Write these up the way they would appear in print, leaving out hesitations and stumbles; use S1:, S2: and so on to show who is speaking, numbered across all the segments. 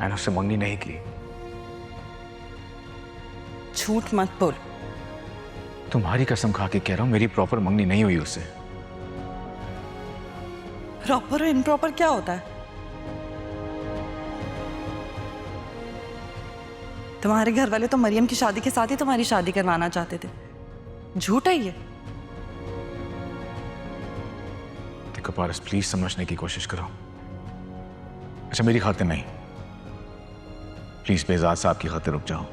S1: मैंने उससे मंगनी नहीं की।
S2: झूठ मत बोल।
S1: तुम्हारी कसम खा के कह रहा हूं, मेरी प्रॉपर मंगनी नहीं हुई उससे।
S2: प्रॉपर और इनप्रॉपर क्या होता है? तुम्हारे घर वाले तो मरियम की शादी के साथ ही तुम्हारी शादी करवाना चाहते थे। झूठ है ये।
S1: देखो पारस, प्लीज समझने की कोशिश करो। अच्छा, मेरी खातिर नहीं, प्लीज बेजाद साहब की खातिर रुक जाओ।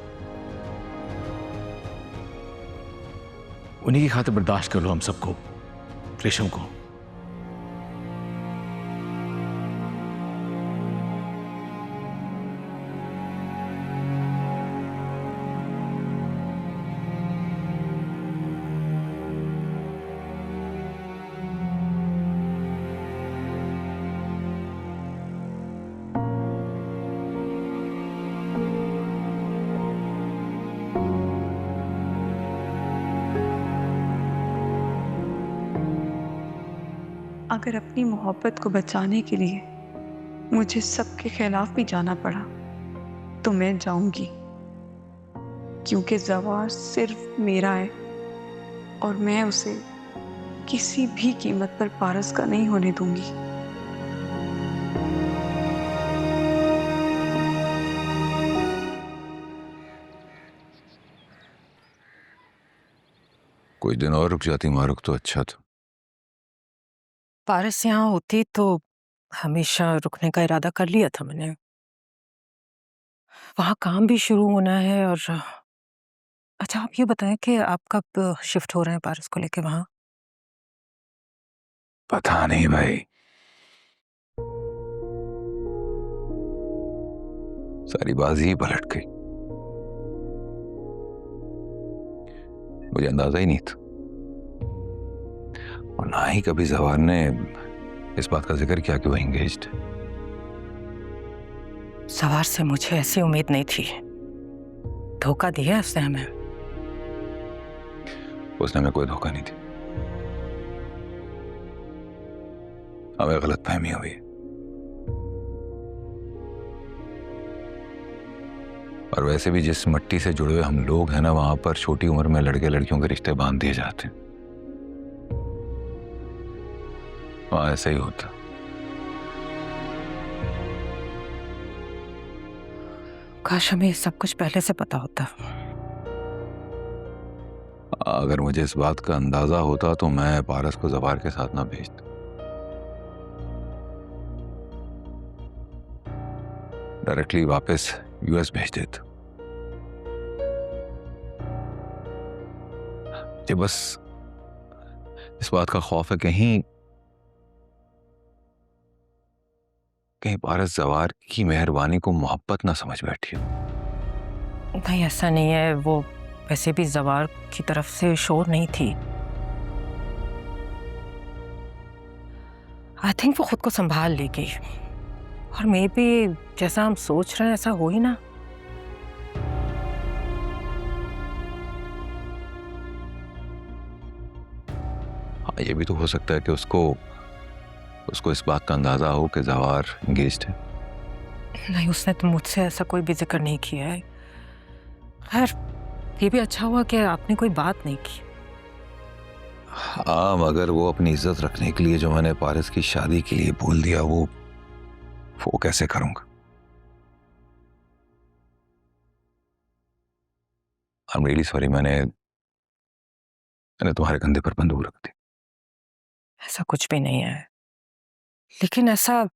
S1: उन्हीं की खातिर बर्दाश्त कर लो हम सबको, रेशम को।
S3: अगर अपनी मोहब्बत को बचाने के लिए मुझे सबके खिलाफ भी जाना पड़ा तो मैं जाऊंगी, क्योंकि जवार सिर्फ मेरा है और मैं उसे किसी भी कीमत पर पारस का नहीं होने दूंगी।
S4: कुछ दिन और रुक जाती मारुक तो अच्छा था।
S5: पारस यहाँ होती तो हमेशा रुकने का इरादा कर लिया था मैंने। वहाँ काम भी शुरू होना है। और अच्छा, आप ये बताएं कि आप कब शिफ्ट हो रहे हैं पारस को लेके वहाँ?
S4: पता नहीं भाई, सारी बाजी ही पलट गई। मुझे अंदाजा ही नहीं था, और ना ही कभी जवार ने इस बात का जिक्र किया कि वो एंगेज्ड है।
S5: सवार से मुझे ऐसी उम्मीद नहीं थी। धोखा दिया उसने हमें।
S4: उसने हमें कोई धोखा नहीं दिया, हमें गलतफहमी हुई। और वैसे भी जिस मिट्टी से जुड़े हुए हम लोग हैं ना, वहां पर छोटी उम्र में लड़के लड़कियों के रिश्ते बांध दिए जाते हैं। वहां ऐसा ही होता।
S5: काश हमें सब कुछ पहले से पता होता।
S4: अगर मुझे इस बात का अंदाजा होता तो मैं पारस को जवार के साथ ना भेजता। डायरेक्टली वापस यूएस भेज देता। मुझे बस इस बात का खौफ है कहीं पारस जवार की मेहरबानी को मोहब्बत ना समझ बैठी हो।
S5: नहीं, ऐसा नहीं है। वो वैसे भी जवार की तरफ से शोर नहीं थी। आई थिंक वो खुद को संभाल लेगी। और मे भी जैसा हम सोच रहे हैं ऐसा हो ही ना।
S4: हाँ, ये भी तो हो सकता है कि उसको इस बात का अंदाजा हो कि जवार एंगेज्ड है।
S5: नहीं, उसने तो मुझसे ऐसा कोई भी जिक्र नहीं किया है। खैर, ये भी अच्छा हुआ कि आपने कोई बात नहीं की।
S4: हाँ, मगर वो अपनी इज्जत रखने के लिए जो मैंने पारस की शादी के लिए बोल दिया, वो कैसे करूंगा? I am really sorry. मैंने तुम्हारे कंधे पर बंदूक रख दी।
S5: ऐसा कुछ भी नहीं है, लेकिन ऐसा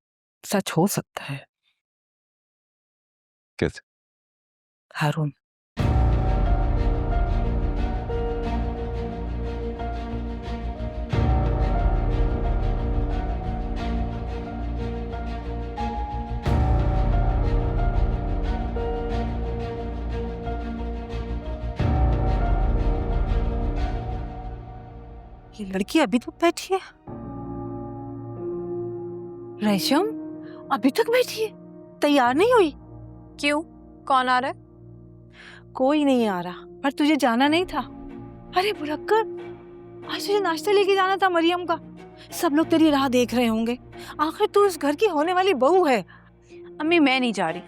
S5: सच हो सकता है।
S4: कैसे?
S5: हारून, ये लड़की अभी तक बैठी है? रेशम अभी तक बैठी है, तैयार नहीं हुई?
S6: क्यों, कौन आ रहा है?
S5: कोई नहीं आ रहा, पर तुझे जाना नहीं था? अरे बुलक्कर, आज तुझे नाश्ता लेके जाना था मरियम का। सब लोग तेरी राह देख रहे होंगे। आखिर तू इस घर की होने वाली बहू है।
S6: अम्मी, मैं नहीं जा रही।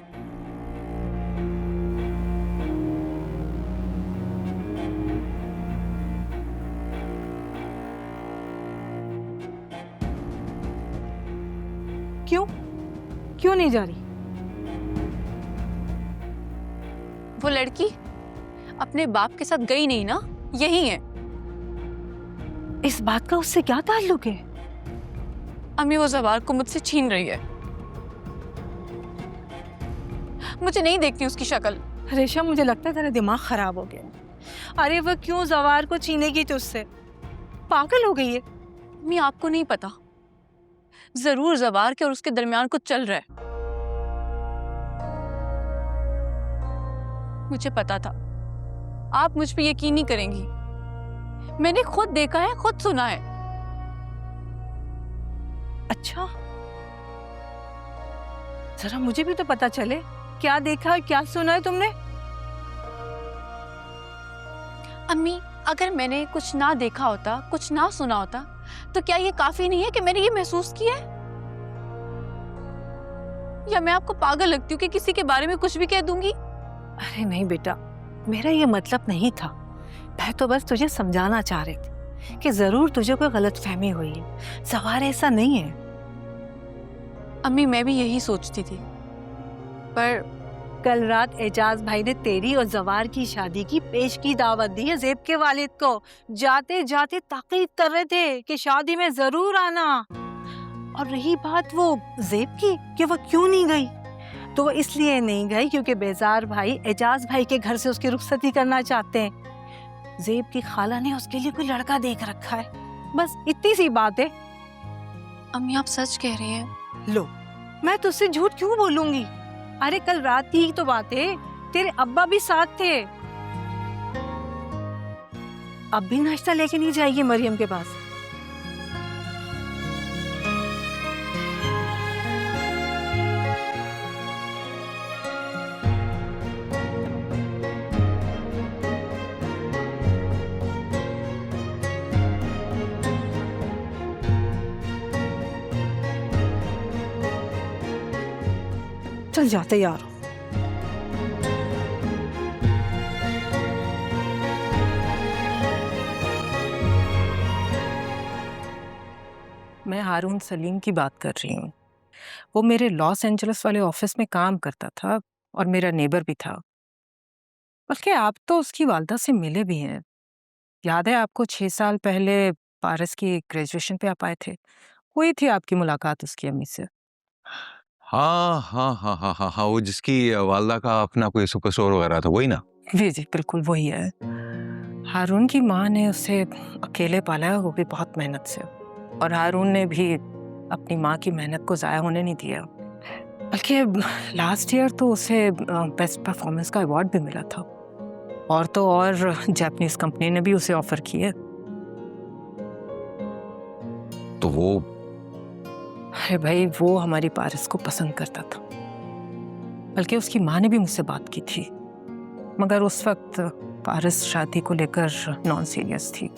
S5: क्यों क्यों नहीं जा रही?
S6: वो लड़की अपने बाप के साथ गई नहीं ना, यही है।
S5: इस बात का उससे क्या ताल्लुक है?
S6: अम्मी वो जवार को मुझसे छीन रही है। मुझे नहीं देखती उसकी शक्ल।
S5: रेशम, मुझे लगता है तेरा दिमाग खराब हो गया। अरे वो क्यों जवार को छीनेगी तुझसे? पागल हो गई है?
S6: अम्मी आपको नहीं पता, जरूर जवार के और उसके दरमियान कुछ चल रहा है। मुझे पता था आप मुझ पे यकीन नहीं करेंगी। मैंने खुद देखा है, खुद सुना है।
S5: अच्छा, जरा मुझे भी तो पता चले, क्या देखा क्या सुना है तुमने?
S6: अम्मी अगर मैंने कुछ ना देखा होता, कुछ ना सुना होता, तो क्या ये काफी नहीं है कि मैंने ये महसूस किया है? या मैं आपको पागल लगती हूँ कि किसी के बारे में कुछ भी कह दूंगी?
S5: अरे नहीं बेटा, मेरा ये मतलब नहीं था। मैं तो बस तुझे समझाना चाह रही थी कि जरूर तुझे कोई गलतफहमी हुई है। जवार ऐसा नहीं है।
S6: अम्मी मैं भी यही सोचती थी, पर
S5: कल रात एजाज भाई ने तेरी और जवार की शादी की पेश की दावत दी है ज़ेब के वालिद को। जाते जाते ताकीद कर रहे थे कि शादी में जरूर आना। और रही बात वो ज़ेब की कि वो क्यों नहीं गई, तो वो इसलिए नहीं गई क्योंकि बेजार भाई एजाज भाई के घर से उसकी रुखसती करना चाहते हैं। ज़ेब की खाला ने उसके लिए कोई लड़का देख रखा है, बस इतनी सी बात है।
S6: अम्मी आप सच कह रही हैं?
S5: लो, मैं तुझसे झूठ क्यों बोलूंगी? अरे कल रात की ही तो बात है, तेरे अब्बा भी साथ थे। अब भी नाश्ता लेके नहीं जाएगी मरियम के पास? चल जाते यार।
S7: मैं हारून सलीम की बात कर रही हूँ। वो मेरे लॉस एंजलिस वाले ऑफिस में काम करता था और मेरा नेबर भी था। बल्कि आप तो उसकी वालदा से मिले भी हैं। याद है आपको 6 साल पहले पारस की ग्रेजुएशन पे आप आए थे? हुई थी आपकी मुलाकात उसकी अम्मी से।
S4: हाँ हाँ हाँ हाँ हाँ हाँ, वो जिसकी वालदा का अपना कोई सुपर स्टोर वगैरह था, वही ना?
S7: जी जी बिल्कुल वही है। हारून की माँ ने उसे अकेले पाला है, वो भी बहुत मेहनत से। और हारून ने भी अपनी माँ की मेहनत को ज़ाया होने नहीं दिया। बल्कि लास्ट ईयर तो उसे बेस्ट परफॉर्मेंस का अवार्ड भी मिला था। और तो और जापानीज कंपनी ने भी उसे ऑफर की है।
S4: तो वो
S7: अरे भाई, वो हमारी पारस को पसंद करता था। बल्कि उसकी माँ ने भी मुझसे बात की थी, मगर उस वक्त पारस शादी को लेकर नॉन सीरियस थी।